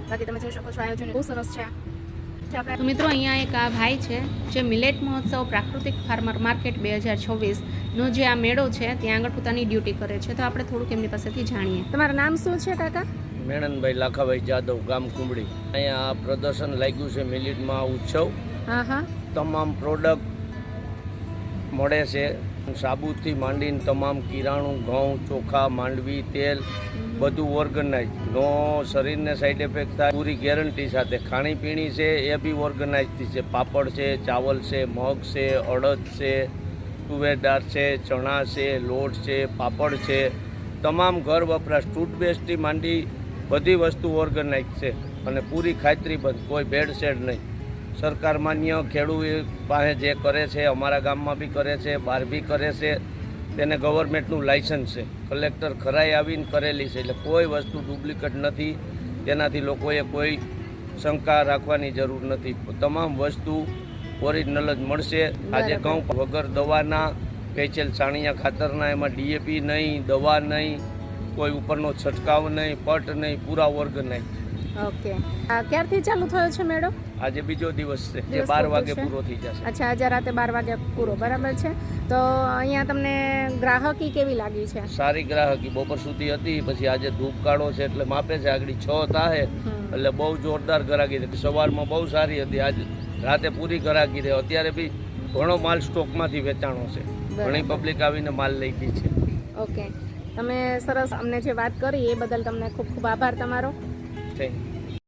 બાકી તમે જોઈ શકો છો આયોજન બહુ સરસ છે। તો મિત્રો અહીંયા એક આ ભાઈ છે જે મિલેટ મહોત્સવ પ્રાકૃતિક ફાર્મર માર્કેટ 2026નો જે આ મેળો છે ત્યાં આગળ પોતાની ડ્યુટી કરે છે। તો આપણે થોડુંક એમની પાસેથી જાણીએ। તમારું નામ શું છે કાકા? મેણનભાઈ લાખાભાઈ જાદવ, ગામ કુંબડી। અહીંયા પ્રદર્શન લાગ્યું છે મિલેટમાં ઉત્સવ। હા હા, તમામ પ્રોડક્ટ મળે છે, સાબુથી માંડીને તમામ કિરાણું, ઘઉં, ચોખા, માંડવી, તેલ બધું ઓર્ગેનાઇઝ, નો શરીરને સાઈડ ઇફેક્ટ થાય પૂરી ગેરંટી સાથે। ખાણીપીણી છે એ બી ઓર્ગેનાઇઝથી છે, પાપડ છે, ચાવલ છે, મગ છે, અડદ છે, તુવેર દાળ છે, ચણા છે, લોટ છે, પાપડ છે, તમામ ઘર વપરાશ ટૂથપેસ્ટથી માંડી બધી વસ્તુ ઓર્ગેનાઇઝ છે અને પૂરી ખાતરીબંધ, કોઈ ભેળસેળ નહીં। સરકાર માન્ય ખેડૂત પાસે જે કરે છે, અમારા ગામમાં બી કરે છે, બહાર બી કરે છે, તેને ગવર્મેન્ટનું લાયસન્સ છે, કલેક્ટર ખરાઈ આવીને કરેલી છે, એટલે કોઈ વસ્તુ ડુપ્લિકેટ નથી। તેનાથી લોકોએ કોઈ શંકા રાખવાની જરૂર નથી, તમામ વસ્તુ ઓરિજિનલ જ મળશે। આજે ઘઉં વગર દવાના, સ્પેશિયલ છાણિયા ખાતરના, એમાં ડીએપી નહીં, દવા નહીં, કોઈ ઉપરનો છંટકાવ નહીં, પટ નહીં, પૂરા ઓર્ગેનાઇઝ। ઓકે, ક્યારથી ચાલુ થયો છે મેળો? આજે બીજો દિવસ છે, જે 12 વાગે પૂરો થઈ જશે। અચ્છા, આજે રાતે 12 વાગે પૂરો, બરાબર છે। તો અહીંયા તમને ગ્રાહકી કેવી લાગી છે? સારી ગ્રાહકી બપોર સુધી હતી, પછી આજે ધૂપ કાઢો છે એટલે માપે છે, આગળ 6 થાય એટલે બહુ જોરદાર ગ્રાહકી હતી। સવારમાં બહુ સારી હતી, આજ રાતે પૂરી ગ્રાહકી રહે। અત્યારે બી ઘણો માલ સ્ટોકમાંથી વેચાણો છે, ઘણી પબ્લિક આવીને માલ લઈ ગઈ છે। ઓકે, તમે સરસ અમને જે વાત કરી એ બદલ તમને ખૂબ ખૂબ આભાર તમારો। Thank you.